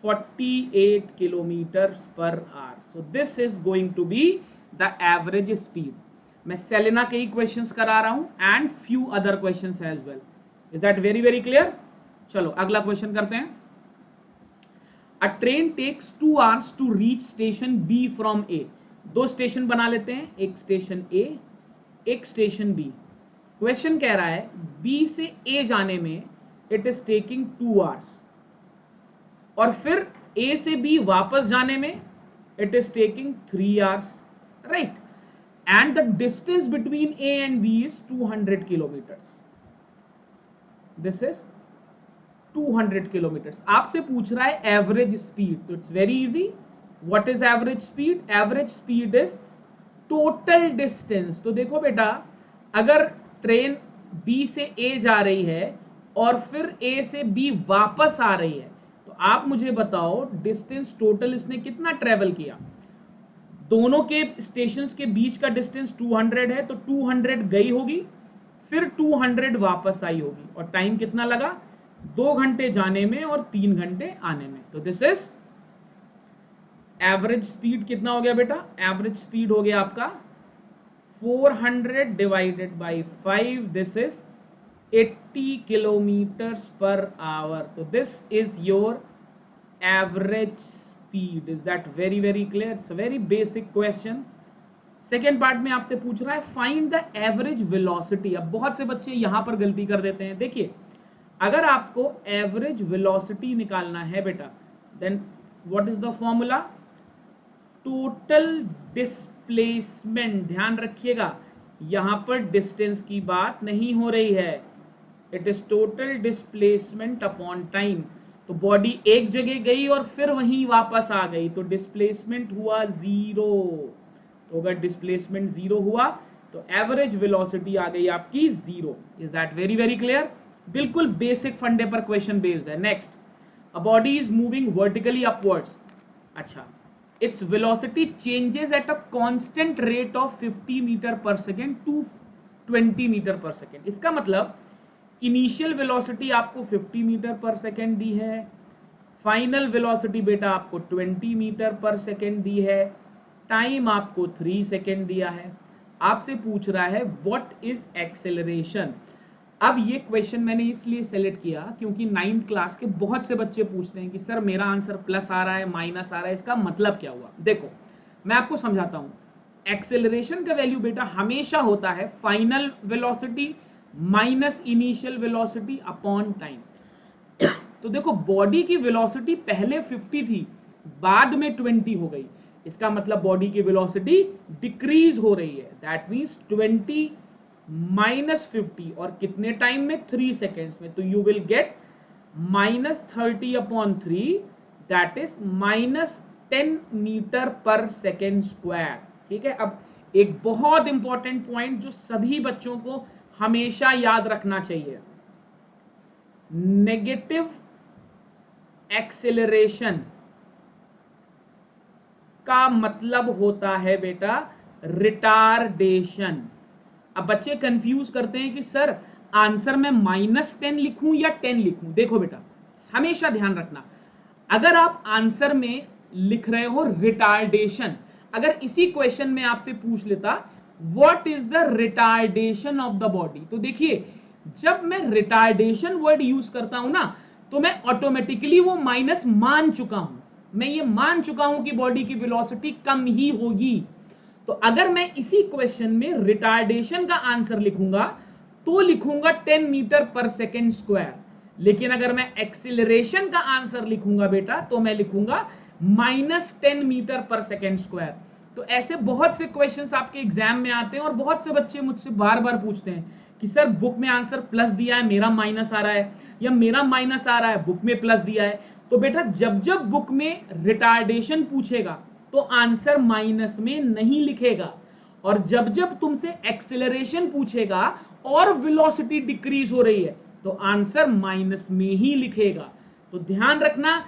48 kilometers per hour. So this is going to be the average speed. मैं सेलेना के ही क्वेश्चंस करा रहा हूं and few other questions as well. Is that very very clear? चलो अगला question करते हैं. A train takes 2 hours to reach station B from A. दो स्टेशन बना लेते हैं, एक स्टेशन A, एक स्टेशन B. क्वेश्चन कह रहा है B से A जाने में it is taking 2 hours. और फिर A से B वापस जाने में it is taking 3 hours, right? And the distance between A and B is 200 kilometers. This is 200 kilometers. आपसे पूछ रहा है average speed, तो it's very easy. What is average speed? Average speed is total distance. तो देखो बेटा, अगर train B से A जा रही है और फिर A से B वापस आ रही है, तो आप मुझे बताओ डिस्टेंस टोटल इसने कितना ट्रेवल किया. दोनों के स्टेशंस के बीच का डिस्टेंस 200 है, तो 200 गई होगी, फिर 200 वापस आई होगी, और टाइम कितना लगा? 2 घंटे जाने में और 3 घंटे आने में. तो दिस इज एवरेज स्पीड. कितना हो गया बेटा? एवरेज स्पीड हो गया आपका 400 divided by 5. This is 80 kilometers per hour. So this is your average speed. Is that very very clear? It's a very basic question. Second part में आपसे पूछ रहा है find the average velocity. अब बहुत से बच्चे यहां पर गलती कर देते हैं. देखिए, अगर आपको average velocity निकालना है बेटा, then what is the formula? Total displacement. ध्यान रखिएगा, यहां पर डिस्टेंस की बात नहीं हो रही है. It is total displacement upon time. तो बॉडी एक जगह गई और फिर वहीं वापस आ गई, तो डिस्प्लेसमेंट हुआ 0. तो अगर डिस्प्लेसमेंट 0 हुआ तो एवरेज वेलोसिटी आ गई आपकी 0. Is that very very clear? बिल्कुल बेसिक फंडे पर क्वेश्चन बेस्ड है. Next, a body is moving vertically upwards. अच्छा, its velocity changes at a constant rate of 50 metre per second to 20 metre per second. इसका मतलब initial velocity आपको 50 metre per second दी है, final velocity बेटा आपको 20 metre per second दी है, time आपको 3 second दिया है. आपसे पूछ रहा है व्हाट इज एक्सेलरेशन. अब ये क्वेश्चन मैंने इसलिए सेलेक्ट किया क्योंकि 9th क्लास के बहुत से बच्चे पूछते हैं कि सर मेरा आंसर प्लस आ रहा है, माइनस आ रहा है, इसका मतलब क्या हुआ। देखो मैं आपको समझाता हूं। एक्सेलरेशन का वैल्यू बेटा हमेशा होता है final velocity minus initial velocity upon time. तो देखो बॉडी की वेलोसिटी पहले 50 थी, बाद में 20 हो गई, इसका मतलब बॉडी की वेलोसिटी डिक्रीज हो रही है। दैट मींस 20 माइनस 50 और कितने टाइम में, 3 सेकेंड्स में। तो you will get minus 30 upon 3, that is minus 10 metre per second square. ठीक है। अब एक बहुत इंपॉर्टेंट पॉइंट जो सभी बच्चों को हमेशा याद रखना चाहिए, नेगेटिव एक्सेलरेशन का मतलब होता है बेटा रिटार्डेशन। अब बच्चे कंफ्यूज करते हैं कि सर आंसर में -10 लिखूं या 10 लिखूं। देखो बेटा हमेशा ध्यान रखना, अगर आप आंसर में लिख रहे हो रिटार्डेशन, अगर इसी क्वेश्चन में आपसे पूछ लेता what is the retardation of the body, तो देखिए जब मैं रिटार्डेशन वर्ड यूज करता हूं ना, तो मैं ऑटोमेटिकली वो माइनस मान चुका हूं, मैं ये मान चुका हूं कि बॉडी की वेलोसिटी कम ही होगी। तो अगर मैं इसी क्वेश्चन में रिटार्डेशन का आंसर लिखूंगा तो लिखूंगा 10 मीटर पर सेकेंड स्क्वायर, लेकिन अगर मैं एक्सीलरेशन का आंसर लिखूंगा बेटा तो मैं लिखूंगा -10 मीटर पर सेकेंड स्क्वायर। तो ऐसे बहुत से क्वेश्चंस आपके एग्जाम में आते हैं और बहुत से बच्चे मुझसे बार बार पूछते हैं कि सर बुक में आंसर प्लस दिया है मेरा माइनस आ रहा है, या मेरा माइनस आ रहा है बुक में प्लस दिया है। तो बेटा जब जब बुक में रिटार्डेशन पूछेगा तो आंसर माइनस में नहीं लिखेगा, और जब जब तुमसे एक्सेलरेशन पूछेगा और वेलोसिटी डिक्रीज हो रही है तो आंसर माइनस में ही लिखेगा। तो ध्यान रखना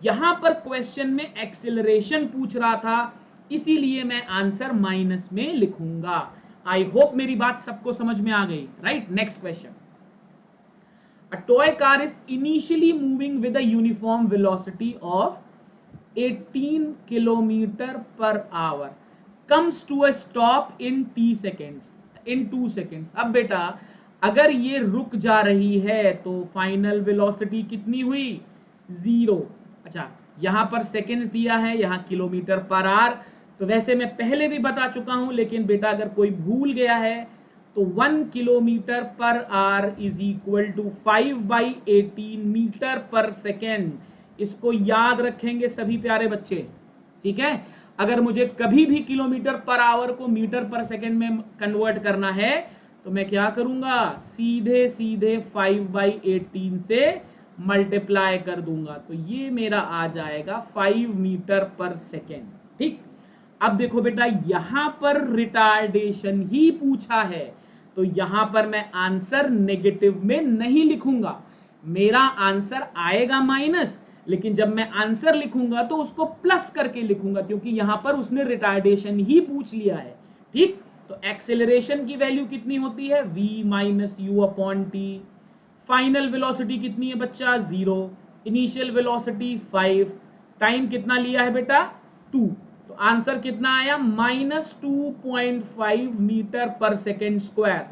यहां पर क्वेश्चन में एक्सेलरेशन पूछ रहा था, इसीलिए मैं आंसर माइनस में लिखूंगा। आई होप मेरी बात सबको समझ में आ गई। Right, next question. A toy car is initially moving with a uniform velocity of 18 km per hour, comes to a stop in t seconds, in 2 seconds। अब बेटा अगर ये रुक जा रही है तो फाइनल वेलोसिटी कितनी हुई, 0। अच्छा यहां पर सेकेंड्स दिया है, यहां किलोमीटर पर आवर, तो वैसे मैं पहले भी बता चुका हूं, लेकिन बेटा अगर कोई भूल गया है तो 1 kilometre per hour is equal to 5/18 metre per second. इसको याद रखेंगे सभी प्यारे बच्चे, ठीक है। अगर मुझे कभी भी किलोमीटर पर आवर को मीटर पर सेकेंड में कन्वर्ट करना है तो मैं क्या करूंगा, सीधे सीधे 5/18 से मल्टीप्लाई कर दूंगा, तो ये मेरा आ जाएगा 5 मीटर पर सेकेंड। ठीक। अब देखो बेटा यहां पर रिटार्डेशन ही पूछा है, तो यहां पर मैं आंसर नेगेटिव में नहीं लिखूंगा, मेरा आंसर आएगा माइनस, लेकिन जब मैं आंसर लिखूंगा तो उसको प्लस करके लिखूंगा, क्योंकि यहां पर उसने रिटार्डेशन ही पूछ लिया है। ठीक। तो एक्सेलरेशन की वैल्यू कितनी होती है, v minus u upon T. Final velocity कितनी है बच्चा, 0। Initial velocity 5। टाइम कितना लिया है बेटा, 2। तो आंसर कितना आया, -2.5 मीटर पर सेकेंड स्क्वायर।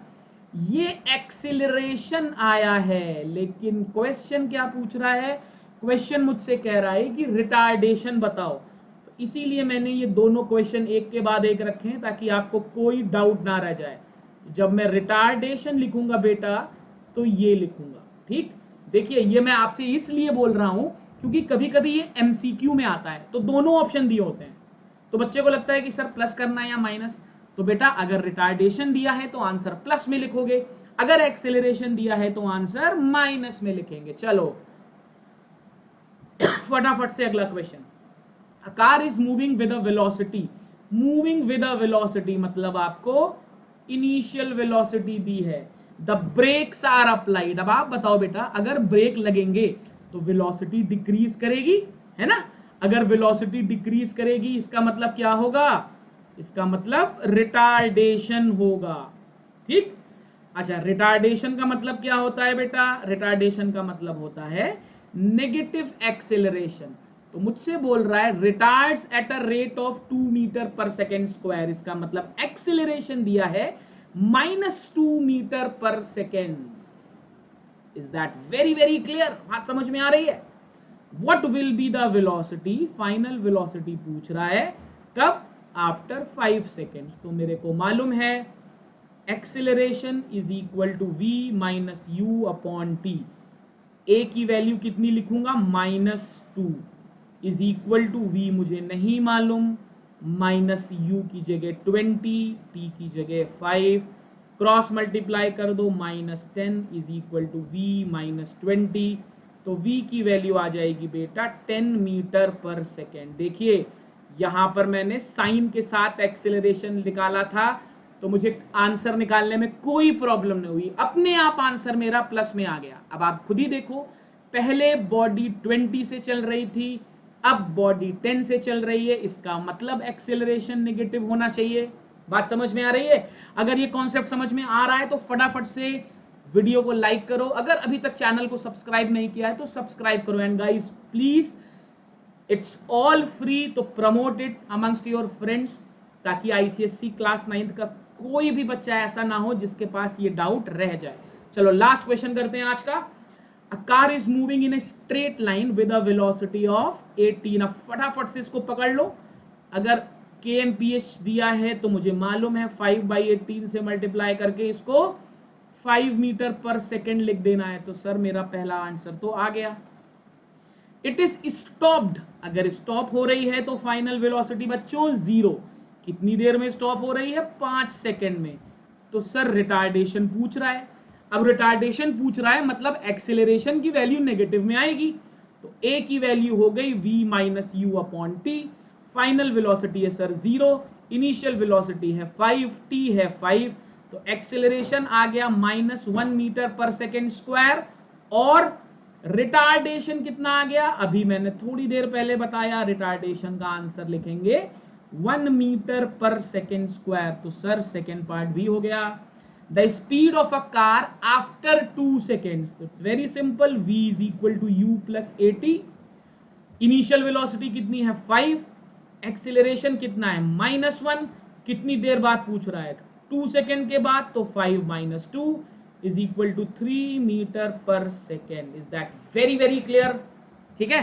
ये एक्सीलरेशन आया है, लेकिन क्वेश्चन क्या पूछ रहा है, क्वेश्चन मुझसे कह रहा है कि रिटार्डेशन बताओ। तो इसीलिए मैंने ये दोनों क्वेश्चन एक के बाद एक रखे हैं ताकि आपको कोई डाउट ना रह जाए। जब मैं रिटार्डेशन लिखूंगा बेटा तो ये लिखूंगा। ठीक। देखिए ये मैं आपसे इसलिए बोल रहा हूं क्योंकि कभी कभी ये एमसीक्यू में आता है, तो दोनों ऑप्शन दिए होते हैं, तो बच्चे को लगता है कि सर प्लस करना है या माइनस। तो बेटा अगर रिटार्डेशन दिया है तो आंसर प्लस में लिखोगे, अगर एक्सेलरेशन दिया है तो आंसर माइनस में लिखेंगे। चलो फटाफट से अगला question. A car is moving with a velocity, moving with a velocity मतलब आपको इनिशियल वेलोसिटी दी है, द ब्रेक्स आर अप्लाइड। अब आप बताओ बेटा अगर ब्रेक लगेंगे तो वेलोसिटी डिक्रीज करेगी, है ना। अगर वेलोसिटी डिक्रीज करेगी इसका मतलब क्या होगा, इसका मतलब रिटार्डेशन होगा। ठीक। अच्छा रिटार्डेशन का मतलब क्या होता है बेटा, रिटार्डेशन का मतलब होता है नेगेटिव एक्सेलरेशन। तो मुझसे बोल रहा है retards at a rate of 2 metre per second square, इसका मतलब एक्सेलरेशन दिया है -2 metre per second. Is that very very clear? बात समझ में आ रही है? What will be the velocity, final velocity पूछ रहा है, कब? After 5 seconds. तो मेरे को मालूम है acceleration is equal to v minus u upon t. A की वैल्यू कितनी लिखूंगा? -2 इज इक्वल टू v मुझे नहीं मालूम, माइनस यू की जगह 20, टी की जगह 5, क्रॉस मल्टीप्लाई कर दो, -10 is equal to v minus 20। तो v की वैल्यू आ जाएगी बेटा 10 मीटर पर सेकेंड। देखिए यहां पर मैंने साइन के साथ एक्सेलरेशन निकाला था, तो मुझे आंसर निकालने में कोई प्रॉब्लम नहीं हुई, अपने आप आंसर मेरा प्लस में आ गया। अब आप खुद ही देखो, पहले बॉडी 20 से चल रही थी, अब बॉडी 10 से चल रही है, इसका मतलब एक्सेलरेशन नेगेटिव होना चाहिए। बात समझ में आ रही है? अगर ये कॉन्सेप्ट समझ में आ रहा है तो फटाफट से वीडियो को लाइक करो, अगर अभी तक चैनल को सब्सक्राइब नहीं किया है तो सब्सक्राइब करो, and guys please it's all free, तो promote it amongst your friends, ताकि आईसीएससी क्लास 9th का कोई भी बच्चा ऐसा ना हो जिसके पास ये डाउट रह जाए। चलो लास्ट क्वेश्चन करते हैं आज का। A car is moving in a straight line with a velocity of 18। अब फटाफट से इसको पकड़ लो, अगर kmph दिया है तो मुझे मालूम है 5/18 से मल्टीप्लाई करके इसको 5 मीटर पर सेकेंड लिख देना है। तो सर मेरा पहला आंसर तो आ गया। इट इज स्टॉप्ड, अगर स्टॉप हो रही है तो फाइनल वेलोसिटी बच्चों 0। कितनी देर में स्टॉप हो रही है? 5 सेकेंड में। तो सर रिटार्डेशन पूछ रहा है, अब रिटार्डेशन पूछ रहा है मतलब एक्सेलरेशन की वैल्यू नेगेटिव में आएगी, तो a की वैल्यू हो गई v minus u upon T, final velocity है सर 0, इनिशियल वेलोसिटी है 5, t है 5, तो एक्सेलरेशन आ गया -1 मीटर पर सेकेंड स्क्वायर, और रिटार्डेशन कितना आ गया? अभी मैंने थोड़ी देर पहले बताया, रिटार्डेशन का आंसर लिखेंगे 1 मीटर पर सेकेंड स्क्वायर। तो सर सेकेंड पार्ट भी हो गया। The speed of a car after 2 seconds, it's very simple, v is equal to u plus 80। Initial velocity कितनी है? 5, एक्सेलरेशन कितना है? -1, कितनी देर बाद पूछ रहा है? 2 सेकेंड के बाद, तो 5 minus 2 is equal to 3 metre per second. Is that very very clear? ठीक है,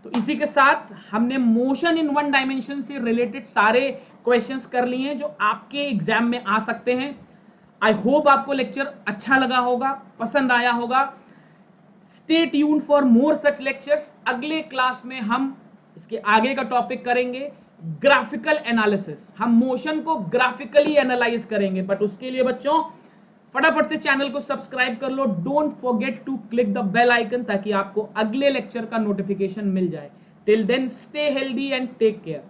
तो इसी के साथ हमने मोशन इन वन डायमेंशन से रिलेटेड सारे क्वेश्चंस कर लिए हैं जो आपके एग्जाम में आ सकते हैं। आई होप आपको लेक्चर अच्छा लगा होगा, पसंद आया होगा। Stay tuned for more such lectures. अगले क्लास में हम इसके आगे का टॉपिक करेंगे ग्राफिकल एनालिसिस। हम मोशन को ग्राफिकली एनालाइज करेंगे, बट उसके लिए बच्चों फटाफट से चैनल को सब्सक्राइब कर लो, don't forget to click the bell icon, ताकि आपको अगले लेक्चर का नोटिफिकेशन मिल जाए। Till then stay healthy and take care.